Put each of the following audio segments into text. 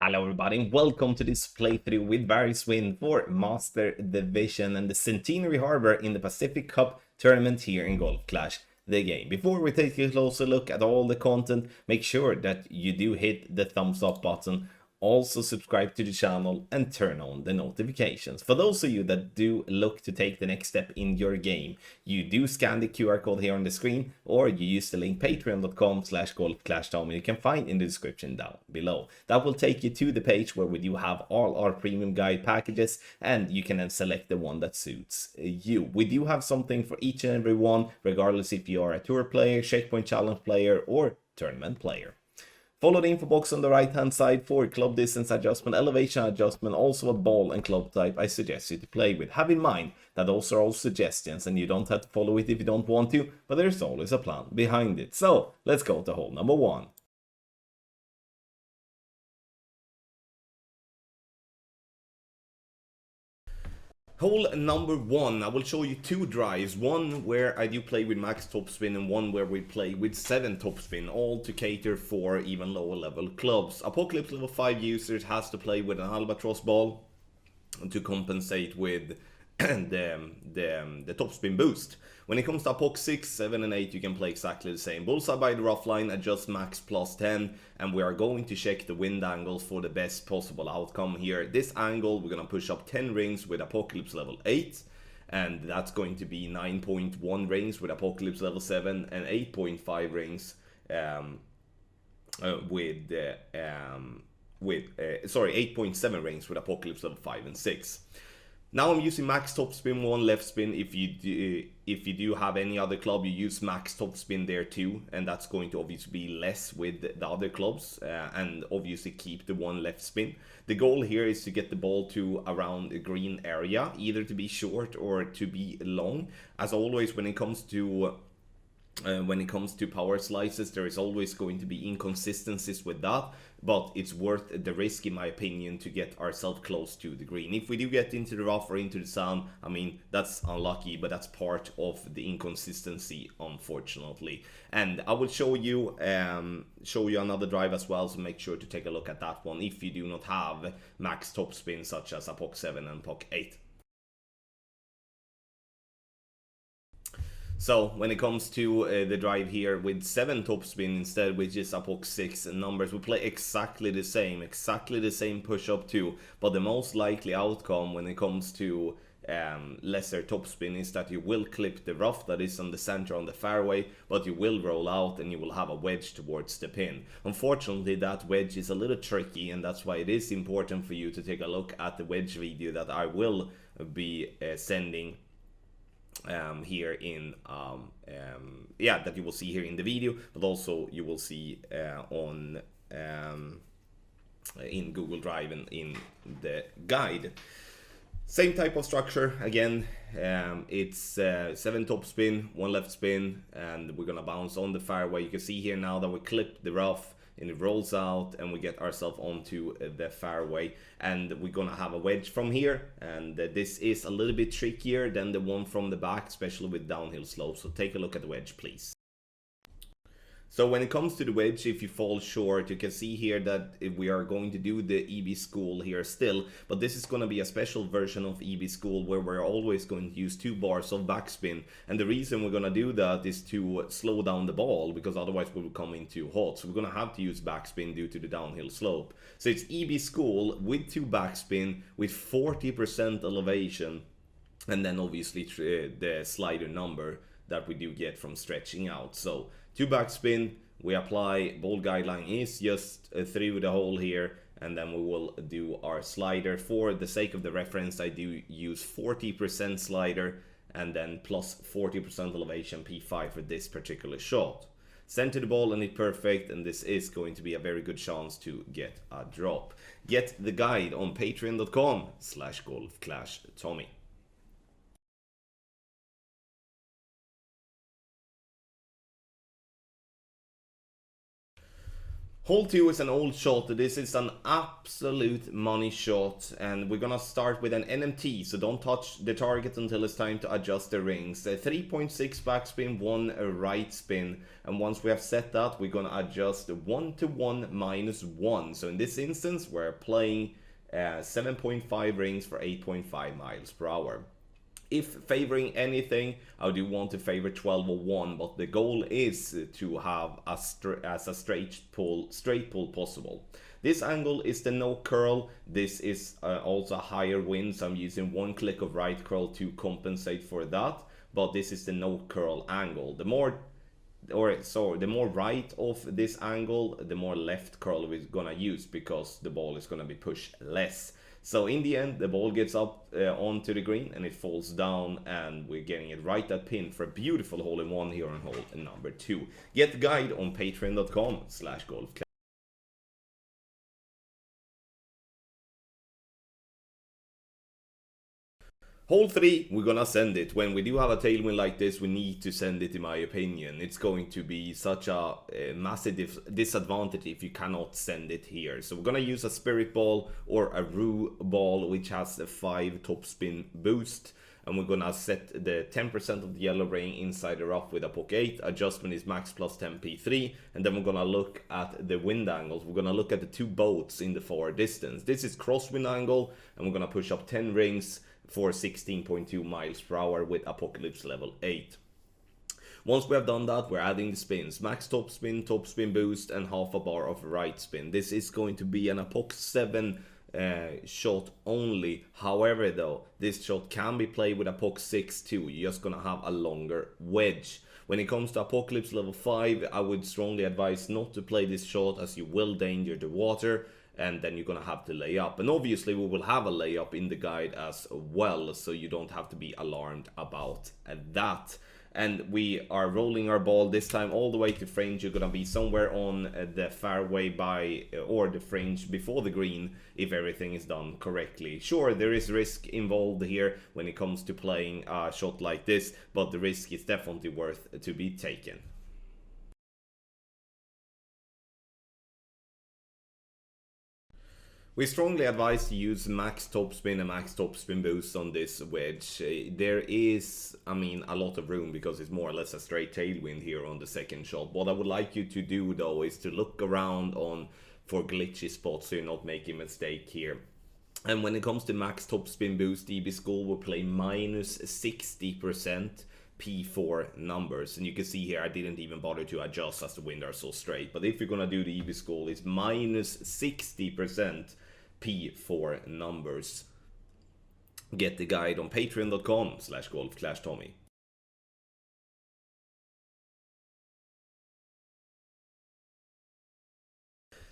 Hello everybody and welcome to this playthrough with Varyswin for Master Division and the Centenary Harbor in the Pacific Cup tournament here in Golf Clash the game. Before we take a closer look at all the content, make sure that you do hit the thumbs up button. Also subscribe to the channel and turn on the notifications. For those of you that do look to take the next step in your game, you do scan the QR code here on the screen, or you use the link patreon.com/golfclashtommy you can find in the description down below. That will take you to the page where we do have all our premium guide packages, and you can then select the one that suits you. We do have something for each and every one, regardless if you are a tour player, checkpoint challenge player, or tournament player. Follow the info box on the right hand side for club distance adjustment, elevation adjustment, also a ball and club type I suggest you to play with. Have in mind that those are all suggestions and you don't have to follow it if you don't want to, but there's always a plan behind it. So let's go to hole number 1. Hole number 1, I will show you two drives, one where I do play with max topspin and one where we play with 7 topspin, all to cater for even lower level clubs. Apocalypse level 5 users has to play with an albatross ball to compensate with the topspin boost. When it comes to Apoc 6, 7 and 8 you can play exactly the same. Bullseye by the rough line, adjust max plus 10, and we are going to check the wind angles for the best possible outcome here. This angle we're going to push up 10 rings with Apocalypse level 8, and that's going to be 9.1 rings with Apocalypse level 7 and 8.5 rings sorry, 8.7 rings with Apocalypse level 5 and 6. Now I'm using max topspin, 1 left spin. If you do have any other club, you use max topspin there too, and that's going to obviously be less with the other clubs, and obviously keep the 1 left spin. The goal here is to get the ball to around the green area, either to be short or to be long. As always, when it comes to power slices, there is always going to be inconsistencies with that, but it's worth the risk in my opinion to get ourselves close to the green. If we do get into the rough or into the sand, I mean, that's unlucky, but that's part of the inconsistency, unfortunately. And I will show you another drive as well, so make sure to take a look at that one if you do not have max topspin such as Apoc 7 and Apoc 8. So when it comes to the drive here with 7 topspin instead, which is Apoc 6 numbers, we play exactly the same push-up too, but the most likely outcome when it comes to lesser topspin is that you will clip the rough that is on the center on the fairway, but you will roll out and you will have a wedge towards the pin. Unfortunately, that wedge is a little tricky, and that's why it is important for you to take a look at the wedge video that I will be sending here in that you will see here in the video, but also you will see on in Google Drive and in the guide. Same type of structure again. It's 7 topspin, 1 left spin, and we're gonna bounce on the fairway. You can see here now that we clip the rough and it rolls out and we get ourselves onto the fairway, and we're gonna have a wedge from here, and this is a little bit trickier than the one from the back, especially with downhill slope. So take a look at the wedge, please. So when it comes to the wedge, if you fall short, you can see here that we are going to do the EB School here still, but this is going to be a special version of EB School where we're always going to use 2 bars of backspin. And the reason we're going to do that is to slow down the ball, because otherwise we will come in too hot. So we're going to have to use backspin due to the downhill slope. So it's EB School with 2 backspin with 40% elevation, and then obviously the slider number that we do get from stretching out. So 2 backspin, we apply, ball guideline is just through the hole here, and then we will do our slider. For the sake of the reference, I do use 40% slider and then plus 40% elevation P5 for this particular shot. Center the ball and hit perfect, and this is going to be a very good chance to get a drop. Get the guide on patreon.com/golfclashtommy. Hole 2 is an old shot. This is an absolute money shot, and we're gonna start with an NMT, so don't touch the target until it's time to adjust the rings. 3.6 backspin, 1 right spin, and once we have set that, we're gonna adjust 1 to 1 minus 1. So in this instance, we're playing 7.5 rings for 8.5 miles per hour. If favoring anything, I do want to favor 1201, but the goal is to have as a straight pull possible. This angle is the no curl. This is also a higher wind, so I'm using 1 click of right curl to compensate for that. But this is the no curl angle. The more right of this angle, the more left curl we're gonna use, because the ball is gonna be pushed less. So in the end, the ball gets up onto the green and it falls down, and we're getting it right at pin for a beautiful hole-in-one here on hole number 2. Get the guide on patreon.com/golf. Hole 3, we're gonna send it. When we do have a tailwind like this, we need to send it, in my opinion. It's going to be such a massive disadvantage if you cannot send it here. So we're gonna use a Spirit Ball or a Rue Ball, which has a 5 topspin boost. And we're gonna set the 10% of the yellow ring inside the rough with a poke 8. Adjustment is max plus 10 P3. And then we're gonna look at the wind angles. We're gonna look at the 2 boats in the far distance. This is crosswind angle, and we're gonna push up 10 rings for 16.2 miles per hour with Apocalypse level 8. Once we have done that, we're adding the spins. Max topspin boost, and half a bar of right spin. This is going to be an Apoc 7 shot only. However though, this shot can be played with Apoc 6 too. You're just gonna have a longer wedge. When it comes to Apocalypse level 5, I would strongly advise not to play this shot, as you will danger the water, and then you're gonna have to lay up. And obviously we will have a layup in the guide as well, so you don't have to be alarmed about that. And we are rolling our ball this time all the way to fringe. You're gonna be somewhere on the fairway by or the fringe before the green if everything is done correctly. Sure, there is risk involved here when it comes to playing a shot like this, but the risk is definitely worth to be taken. We strongly advise to use max topspin and max topspin boost on this wedge. There is, I mean, a lot of room because it's more or less a straight tailwind here on the second shot. What I would like you to do though is to look around for glitchy spots so you're not making a mistake here. And when it comes to max topspin boost, EB School will play minus 60%. P4 numbers, and you can see here I didn't even bother to adjust as the wind are so straight. But if you're gonna do the EB School, it's minus 60% P4 numbers. Get the guide on patreon.com/golf-tommy.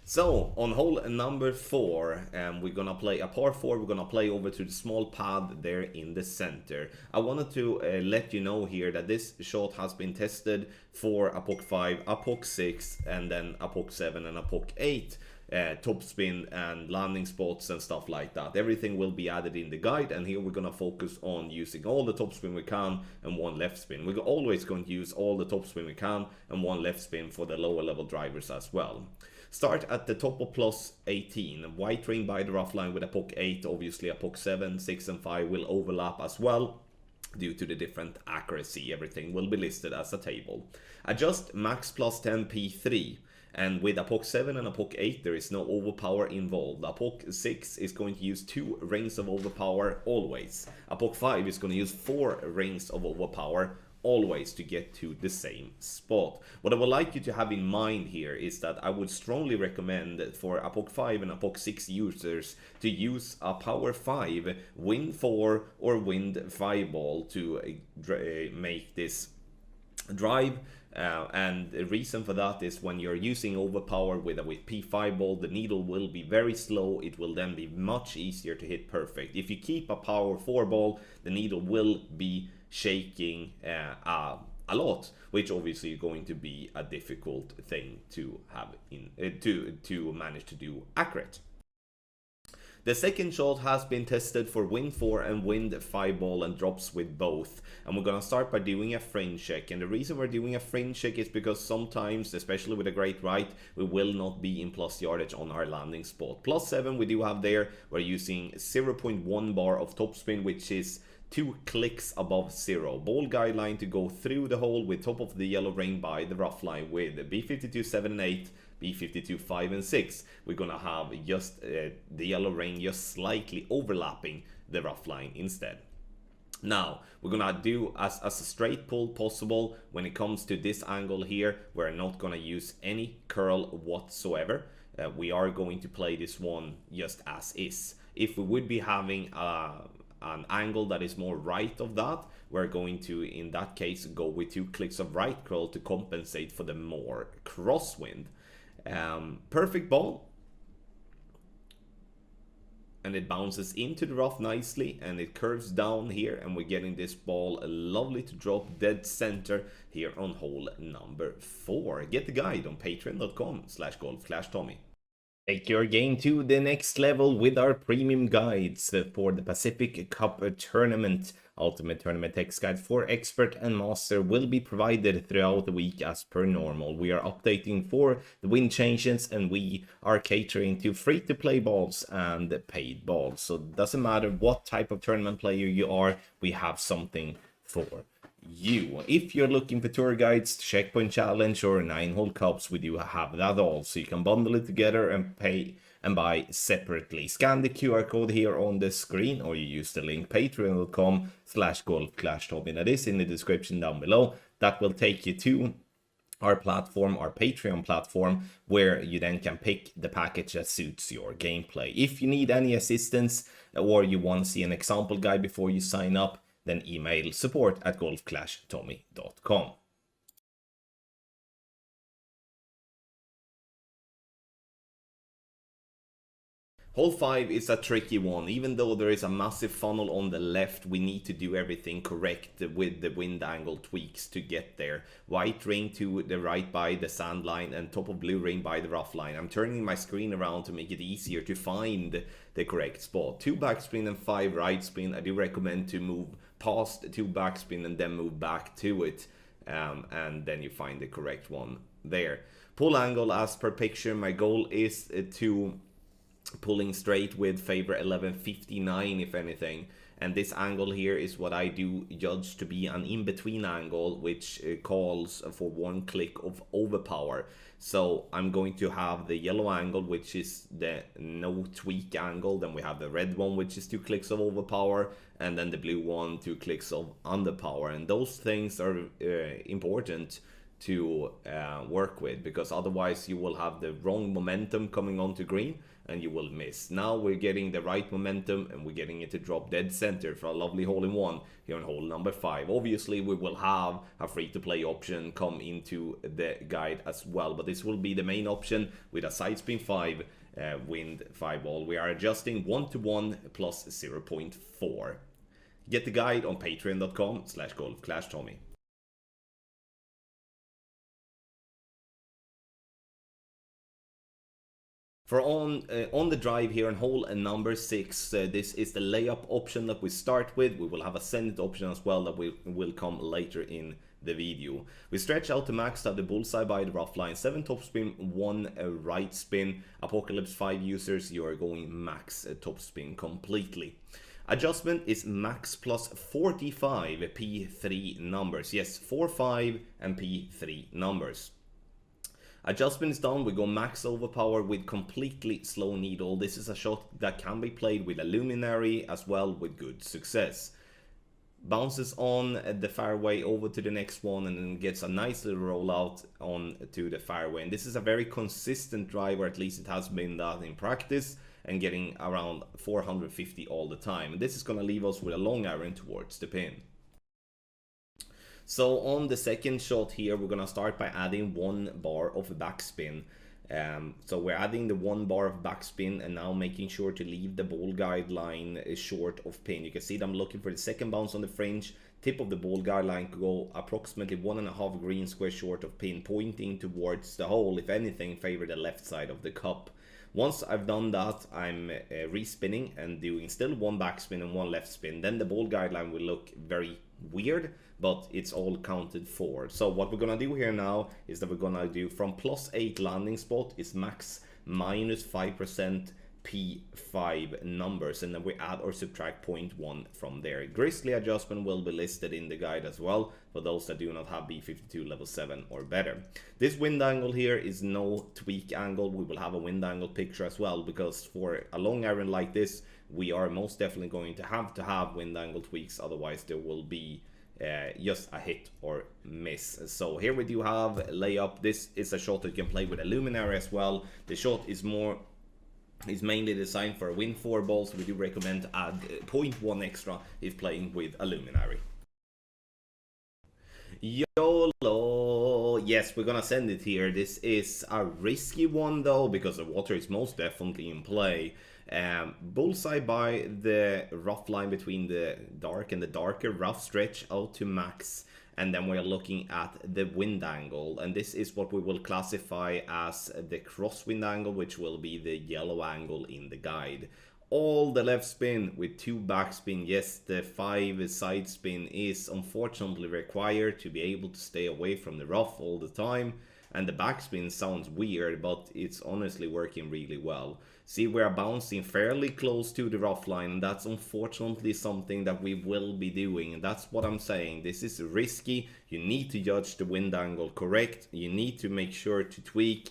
So on hole number 4, we're gonna play a par 4. We're gonna play over to the small pad there in the center. I wanted to let you know here that this shot has been tested for Apoc 5, Apoc 6, and then Apoc 7 and Apoc 8. Topspin and landing spots and stuff like that. Everything will be added in the guide, and here we're gonna focus on using all the topspin we can and 1 left spin. We're always going to use all the topspin we can and 1 left spin for the lower level drivers as well. Start at the top of plus 18. White ring by the rough line with Apoc 8. Obviously Apoc 7, 6 and 5 will overlap as well due to the different accuracy. Everything will be listed as a table. Adjust max plus 10 P3. And with Apoc 7 and Apoc 8, there is no overpower involved. Apoc 6 is going to use 2 rings of overpower always. Apoc 5 is going to use 4 rings of overpower always to get to the same spot. What I would like you to have in mind here is that I would strongly recommend for Apoc 5 and Apoc 6 users to use a Power 5, Wind 4 or Wind 5 ball to make this drive. And the reason for that is when you're using overpower with P5 ball, the needle will be very slow. It will then be much easier to hit perfect. If you keep a Power 4 ball, the needle will be shaking a lot, which obviously is going to be a difficult thing to have to manage to do accurate. The second shot has been tested for wind 4 and wind 5 ball and drops with both. And we're gonna start by doing a fringe check. And the reason we're doing a fringe check is because sometimes, especially with a great right, we will not be in plus yardage on our landing spot. +7 we do have there. We're using 0.1 bar of topspin, which is 2 clicks above 0. Ball guideline to go through the hole with top of the yellow ring by the rough line with B52 7 and 8, B52 5 and 6. We're gonna have just the yellow ring just slightly overlapping the rough line instead. Now we're gonna do as a straight pull possible. When it comes to this angle here, we're not gonna use any curl whatsoever. We are going to play this one just as is. If we would be having an angle that is more right of that, we're going to, in that case, go with 2 clicks of right curl to compensate for the more crosswind. Perfect ball. And it bounces into the rough nicely, and it curves down here, and we're getting this ball lovely to drop dead center here on hole number 4. Get the guide on patreon.com/golfclashtommy. Take your game to the next level with our premium guides for the Pacific Cup Tournament. Ultimate Tournament Text Guide for Expert and Master will be provided throughout the week as per normal. We are updating for the wind changes, and we are catering to free-to-play balls and paid balls. So it doesn't matter what type of tournament player you are, we have something for you. If you're looking for tour guides, checkpoint challenge, or 9-hole cups, we do have that all, so you can bundle it together and pay and buy separately. Scan the QR code here on the screen, or you use the link patreon.com/golfclashtommy. That is in the description down below. That will take you to our platform, our Patreon platform, where you then can pick the package that suits your gameplay. If you need any assistance or you want to see an example guide before you sign up, then email support@golfclashtommy.com. Hole 5 is a tricky one. Even though there is a massive funnel on the left, we need to do everything correct with the wind angle tweaks to get there. White ring to the right by the sand line and top of blue ring by the rough line. I'm turning my screen around to make it easier to find the correct spot. 2 backspin and 5 right spin. I do recommend to move past 2 backspin and then move back to it. And then you find the correct one there. Pull angle as per picture. My goal is to pulling straight with favor 1159 if anything, and this angle here is what I do judge to be an in-between angle, which calls for 1 click of overpower. So I'm going to have the yellow angle, which is the no tweak angle, then we have the red one, which is 2 clicks of overpower, and then the blue one, 2 clicks of underpower. And those things are important to work with, because otherwise you will have the wrong momentum coming onto green and you will miss. Now we're getting the right momentum and we're getting it to drop dead center for a lovely hole-in-one here on hole number 5. Obviously we will have a free-to-play option come into the guide as well, but this will be the main option with a side spin 5 wind 5 ball. We are adjusting 1-to-1 plus 0.4. Get the guide on patreon.com/golfclashtommy. For on the drive here on hole number 6, this is the layup option that we start with. We will have a send it option as well that will come later in the video. We stretch out to max out the bullseye by the rough line. 7 topspin, 1 right spin. Apocalypse 5 users, you are going max topspin completely. Adjustment is max plus 45 P3 numbers. Yes, 4, 5 and P3 numbers. Adjustment is done. We go max overpower with completely slow needle. This is a shot that can be played with a luminary as well with good success. Bounces on the fairway over to the next one and then gets a nice little rollout on to the fairway. And this is a very consistent drive, or at least it has been that in practice, and getting around 450 all the time. And this is going to leave us with a long iron towards the pin. So on the second shot here, we're gonna start by adding 1 bar of backspin. So we're adding the 1 bar of backspin and now making sure to leave the ball guideline short of pin. You can see that I'm looking for the second bounce on the fringe. Tip of the ball guideline could go approximately 1.5 green square short of pin, pointing towards the hole. If anything, favor the left side of the cup. Once I've done that, I'm respinning and doing still one backspin and one left spin. Then the ball guideline will look very weird, but it's all counted for. So what we're gonna do here now is that we're gonna do from +8 landing spot is max -5% P5 numbers, and then we add or subtract 0.1 from there. Grizzly adjustment will be listed in the guide as well for those that do not have B52 level 7 or better. This wind angle here is no tweak angle. We will have a wind angle picture as well, because for a long iron like this we are most definitely going to have wind angle tweaks, otherwise there will be just a hit or miss. So here we do have layup. This is a shot that you can play with a luminary as well. The shot is mainly designed for wind 4 balls, so we do recommend to add 0.1 extra if playing with a luminary. YOLO! Yes, we're gonna send it here. This is a risky one though, because the water is most definitely in play. Bullseye by the rough line between the dark and the darker, rough stretch out to max, and then we're looking at the wind angle, and this is what we will classify as the crosswind angle, which will be the yellow angle in the guide. All the left spin with 2 backspin. Yes, the 5 side spin is unfortunately required to be able to stay away from the rough all the time, and the backspin sounds weird, but it's honestly working really well. See, we're bouncing fairly close to the rough line, and that's unfortunately something that we will be doing, and that's what I'm saying. This is risky. You need to judge the wind angle correct. You need to make sure to tweak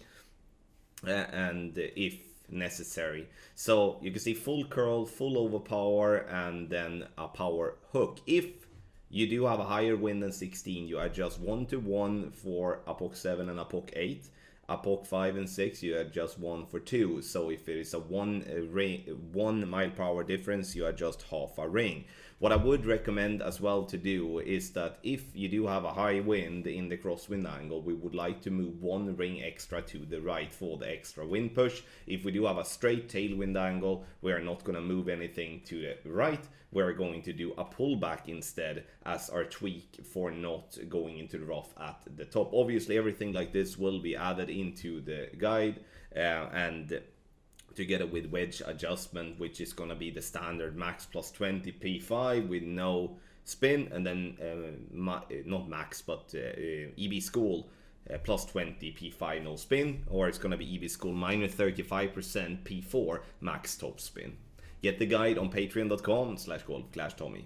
and if necessary. So you can see full curl, full overpower, and then a power hook. If you do have a higher wind than 16, you adjust 1 to 1 for a POC 7 and a POC 8. A POC 5 and 6, you adjust 1 for 2. So if it is a 1 mile per hour difference, you adjust half a ring. What I would recommend as well to do is that if you do have a high wind in the crosswind angle, we would like to move 1 ring extra to the right for the extra wind push. If we do have a straight tailwind angle, we are not going to move anything to the right. We're going to do a pullback instead as our tweak for not going into the rough at the top. Obviously everything like this will be added into the guide, and together with wedge adjustment, which is going to be the standard max +20 P5 with no spin, and then not max but EB School +20 P5 no spin, or it's going to be EB School -35% P4 max top spin. Get the guide on patreon.com/golfclashtommy.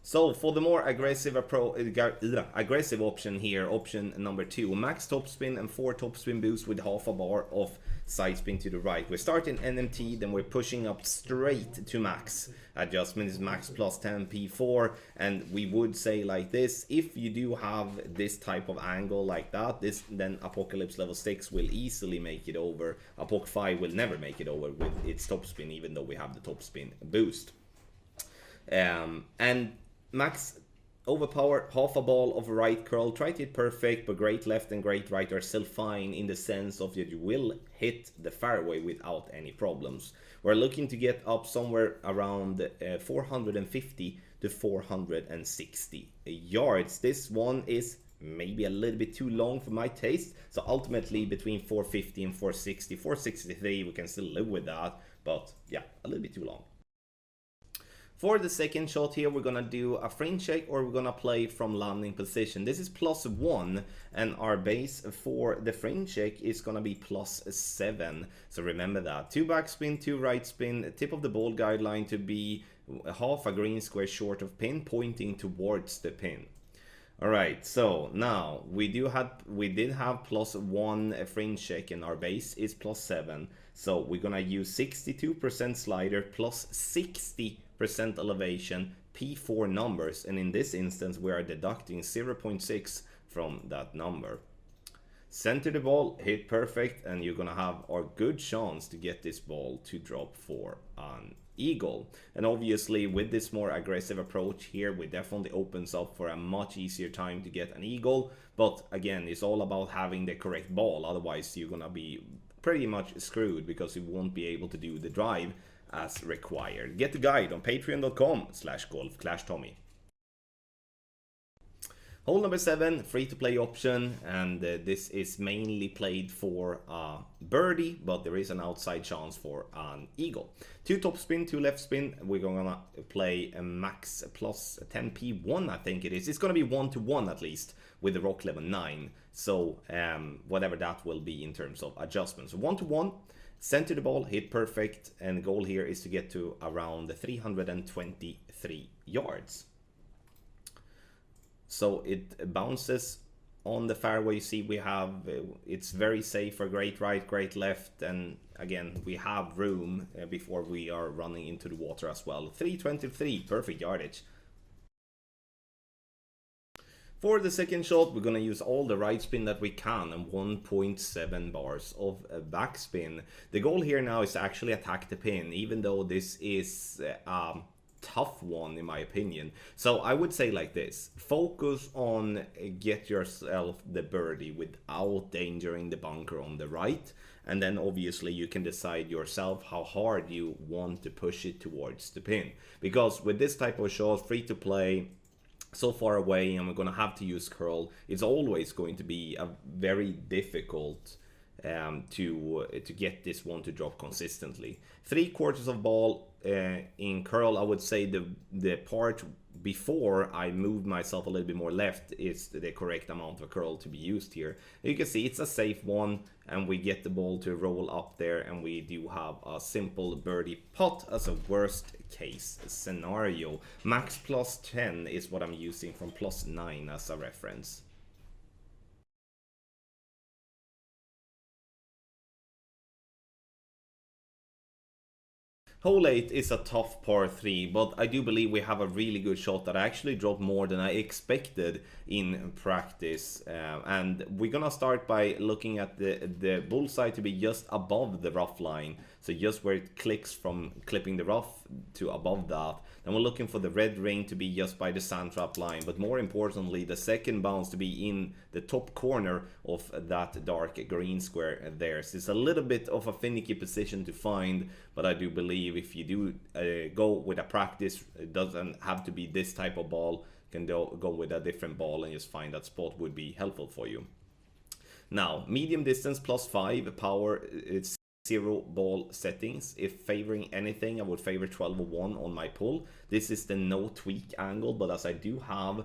So for the more aggressive option here, option number 2, max topspin and 4 topspin boost with half a bar of side spin to the right. We start in NMT, then we're pushing up straight to max. Adjustment is max +10 P4, and we would say like this: if you do have this type of angle like that, then Apocalypse level 6 will easily make it over. Apoc 5 will never make it over with its topspin, even though we have the topspin boost. And max overpower, half a ball of right curl. Try to hit perfect, but great left and great right are still fine, in the sense of that you will hit the fairway without any problems. We're looking to get up somewhere around 450 to 460 yards. This one is maybe a little bit too long for my taste, so ultimately between 450 and 460, 463 we can still live with that, but yeah, a little bit too long. For the second shot here, we're gonna do a fringe shake, or we're gonna play from landing position. This is +1, and our base for the fringe shake is gonna be +7. So remember that. 2 backspin, 2 right spin, tip of the ball guideline to be half a green square short of pin, pointing towards the pin. Alright, so now we did have +1 fringe shake, and our base is +7. So we're gonna use 62% slider plus 60% elevation, P4 numbers, and in this instance we are deducting 0.6 from that number. Center the ball, hit perfect, and you're gonna have a good chance to get this ball to drop for an eagle. And obviously with this more aggressive approach here, it definitely opens up for a much easier time to get an eagle, but again, it's all about having the correct ball, otherwise you're gonna be pretty much screwed because you won't be able to do the drive as required. Get the guide on patreon.com/golfclashtommy. Hole number 7, free to play option, and this is mainly played for birdie, but there is an outside chance for an eagle. 2 top spin, 2 left spin. We're gonna play a max plus 10p1, I think it is. It's gonna be 1-1 at least with the rock level 9. So whatever that will be in terms of adjustments. So 1-1, center the ball, hit perfect, and the goal here is to get to around 323 yards. So it bounces on the fairway. You see we have, it's very safe for great right, great left, and again we have room before we are running into the water as well. 323, perfect yardage. For the second shot, we're gonna use all the right spin that we can and 1.7 bars of backspin. The goal here now is to actually attack the pin, even though this is tough one in my opinion. So I would say like this: focus on get yourself the birdie without endangering the bunker on the right, and then obviously you can decide yourself how hard you want to push it towards the pin, because with this type of shot, free to play, so far away, and we're gonna have to use curl, it's always going to be a very difficult to get this one to drop consistently. 3/4 of ball in curl. I would say the part before I moved myself a little bit more left is the correct amount of curl to be used here. You can see it's a safe one, and we get the ball to roll up there, and we do have a simple birdie putt as a worst case scenario. Max plus 10 is what I'm using from plus 9 as a reference. Hole 8 is a tough par 3, but I do believe we have a really good shot that I actually dropped more than I expected in practice. And we're gonna start by looking at the bullseye to be just above the rough line. So just where it clicks from clipping the rough to above that. Then we're looking for the red ring to be just by the sand trap line. But more importantly, the second bounce to be in the top corner of that dark green square there. So it's a little bit of a finicky position to find, but I do believe if you do go with a practice, it doesn't have to be this type of ball. You can go with a different ball and just find that spot would be helpful for you. Now, medium distance plus 5, power, it's 0 ball settings. If favoring anything, I would favor 12-1 on my pull. This is the no tweak angle, but as I do have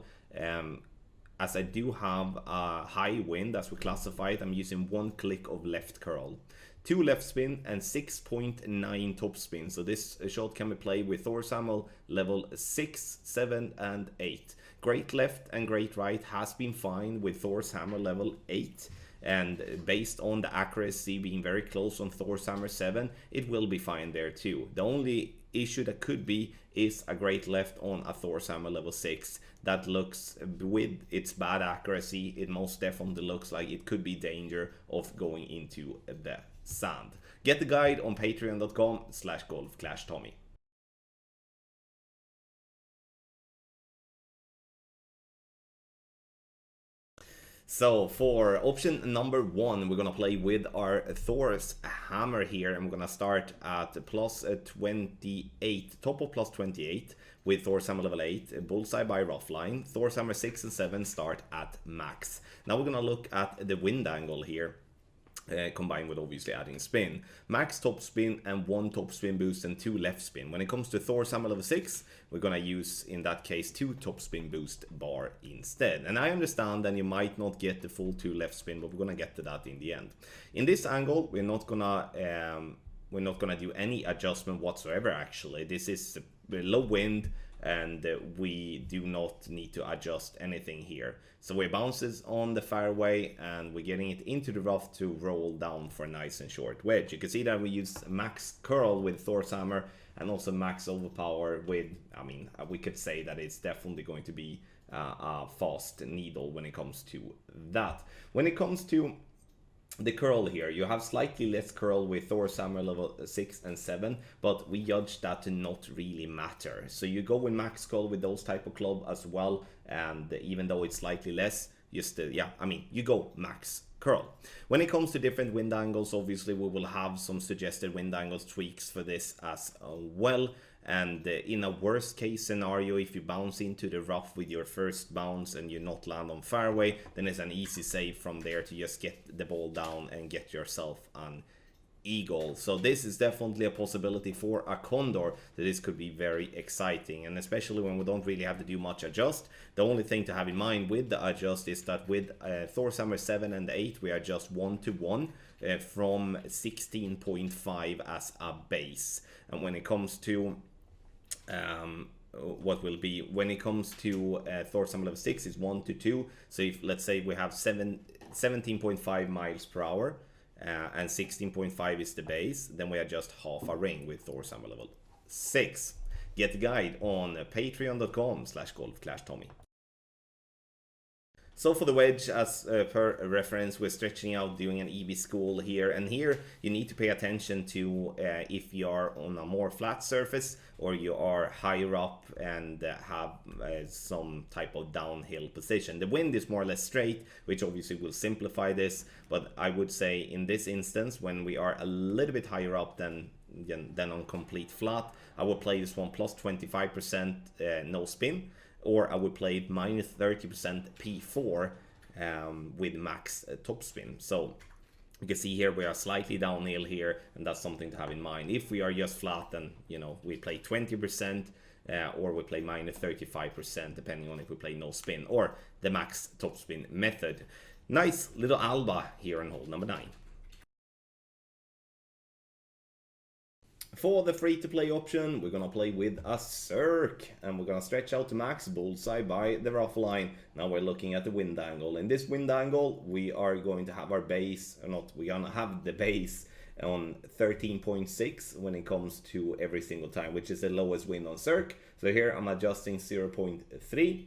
a high wind, as we classify it, I'm using 1 click of left curl, 2 left spin, and 6.9 top spin. So this shot can be played with Thor's Hammer level 6, 7, and 8. Great left and great right has been fine with Thor's Hammer level 8. And based on the accuracy being very close on Thor's Hammer 7, it will be fine there too. The only issue that could be is a great left on a Thor's Hammer level 6. That looks, with its bad accuracy, it most definitely looks like it could be danger of going into the sand. Get the guide on patreon.com/golfclashtommy. So for option number 1, we're gonna play with our Thor's Hammer here, and we're gonna start at plus 28, top of plus 28 with Thor's Hammer level 8, bullseye by rough line. Thor's Hammer 6 and 7 start at max. Now we're gonna look at the wind angle here. Combined with obviously adding spin. Max top spin and 1 top spin boost and 2 left spin. When it comes to Thor's Hammer level 6, we're gonna use, in that case, 2 top spin boost bar instead. And I understand that you might not get the full 2 left spin, but we're gonna get to that in the end. In this angle, we're not gonna do any adjustment whatsoever. Actually, this is low wind, and we do not need to adjust anything here. So it bounces on the fairway, and we're getting it into the rough to roll down for a nice and short wedge. You can see that we use max curl with Thor's Hammer and also max overpower with, I mean, we could say that it's definitely going to be a fast needle when it comes to that. When it comes to the curl here, you have slightly less curl with Thor's Hammer level 6 and 7, but we judge that to not really matter. So you go with max curl with those type of club as well, and even though it's slightly less, you still, yeah, I mean, you go max curl. When it comes to different wind angles, obviously we will have some suggested wind angles tweaks for this as well. And in a worst case scenario, if you bounce into the rough with your first bounce and you not land on fairway, then it's an easy save from there to just get the ball down and get yourself an eagle. So this is definitely a possibility for a condor, that this could be very exciting, and especially when we don't really have to do much adjust. The only thing to have in mind with the adjust is that with Thor's Hammer 7 and 8 we are just 1-to-1 from 16.5 as a base. And when it comes to what will be, when it comes to Thor's Hammer level 6 is 1-to-2. So if let's say we have 17.5 miles per hour and 16.5 is the base, then we adjust half a ring with Thor's Hammer level 6. Get the guide on patreon.com/golfclashtommy. So for the wedge, as per reference, we're stretching out, doing an EB school here, and here you need to pay attention to if you are on a more flat surface or you are higher up and have some type of downhill position. The wind is more or less straight, which obviously will simplify this, but I would say in this instance, when we are a little bit higher up than on complete flat, I would play this one plus 25% no spin, or I would play it minus 30% P4 with max topspin. So you can see here we are slightly downhill here, and that's something to have in mind. If we are just flat, then we play 20% or we play minus 35%, depending on if we play no spin or the max topspin method. Nice little alba here on hole number 9. For the free-to-play option, we're going to play with a Cirque, and we're going to stretch out to max, bullseye by the rough line. Now we're looking at the wind angle. In this wind angle, we are going to have our base, or not, we're going to have the base on 13.6 when it comes to every single time, which is the lowest wind on Cirque. So here I'm adjusting 0.3,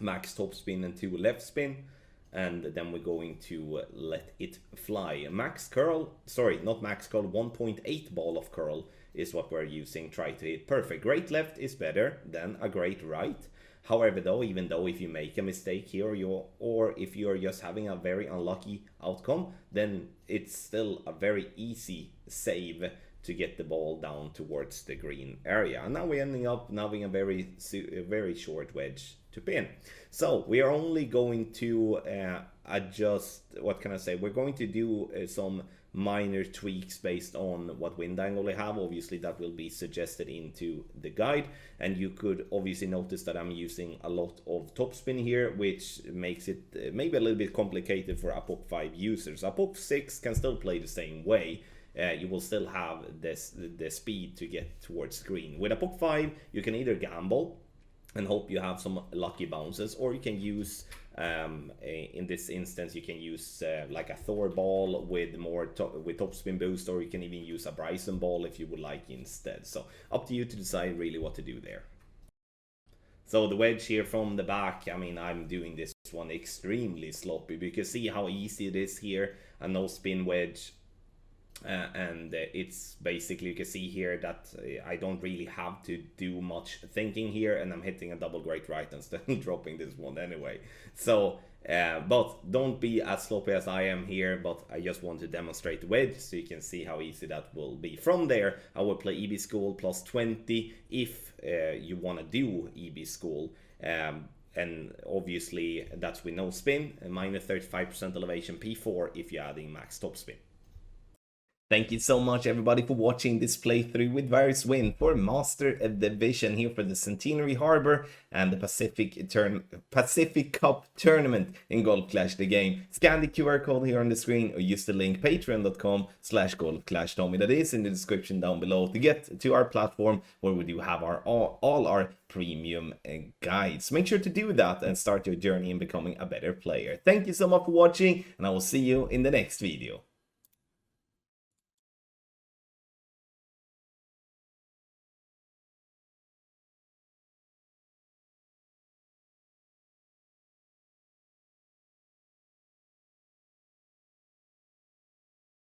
max top spin and 2 left spin. And then we're going to let it fly. Max curl, sorry, not max curl, 1.8 ball of curl is what we're using. Try to hit perfect. Great left is better than a great right. However, though, even though if you make a mistake here, or if you're just having a very unlucky outcome, then it's still a very easy save to get the ball down towards the green area. And now we're ending up having a very short wedge to pin. So we are only going to adjust, what can I say, we're going to do some minor tweaks based on what wind angle we have. Obviously that will be suggested into the guide, and you could obviously notice that I'm using a lot of topspin here, which makes it maybe a little bit complicated for APOC 5 users. APOC 6 can still play the same way. You will still have the speed to get towards green. With APOC 5 you can either gamble and hope you have some lucky bounces, or you can use in this instance you can use like a Thor ball with more with topspin boost, or you can even use a Bryson ball if you would like instead. So up to you to decide really what to do there. So the wedge here from the back, I mean, I'm doing this one extremely sloppy, but you can see how easy it is here, a no spin wedge. And it's basically, you can see here that I don't really have to do much thinking here, and I'm hitting a double great right and still dropping this one anyway. So but don't be as sloppy as I am here, but I just want to demonstrate the wedge so you can see how easy that will be. From there I will play EB School plus 20 if you want to do EB School, and obviously that's with no spin, and minus 35% elevation P4 if you're adding max top spin. Thank you so much everybody for watching this playthrough with Various Wind for Master Division here for the Centenary Harbor and the Pacific Cup Tournament in Golf Clash the Game. Scan the QR code here on the screen or use the link patreon.com/golfclashtommy that is in the description down below to get to our platform where we do have all our premium guides. Make sure to do that and start your journey in becoming a better player. Thank you so much for watching, and I will see you in the next video.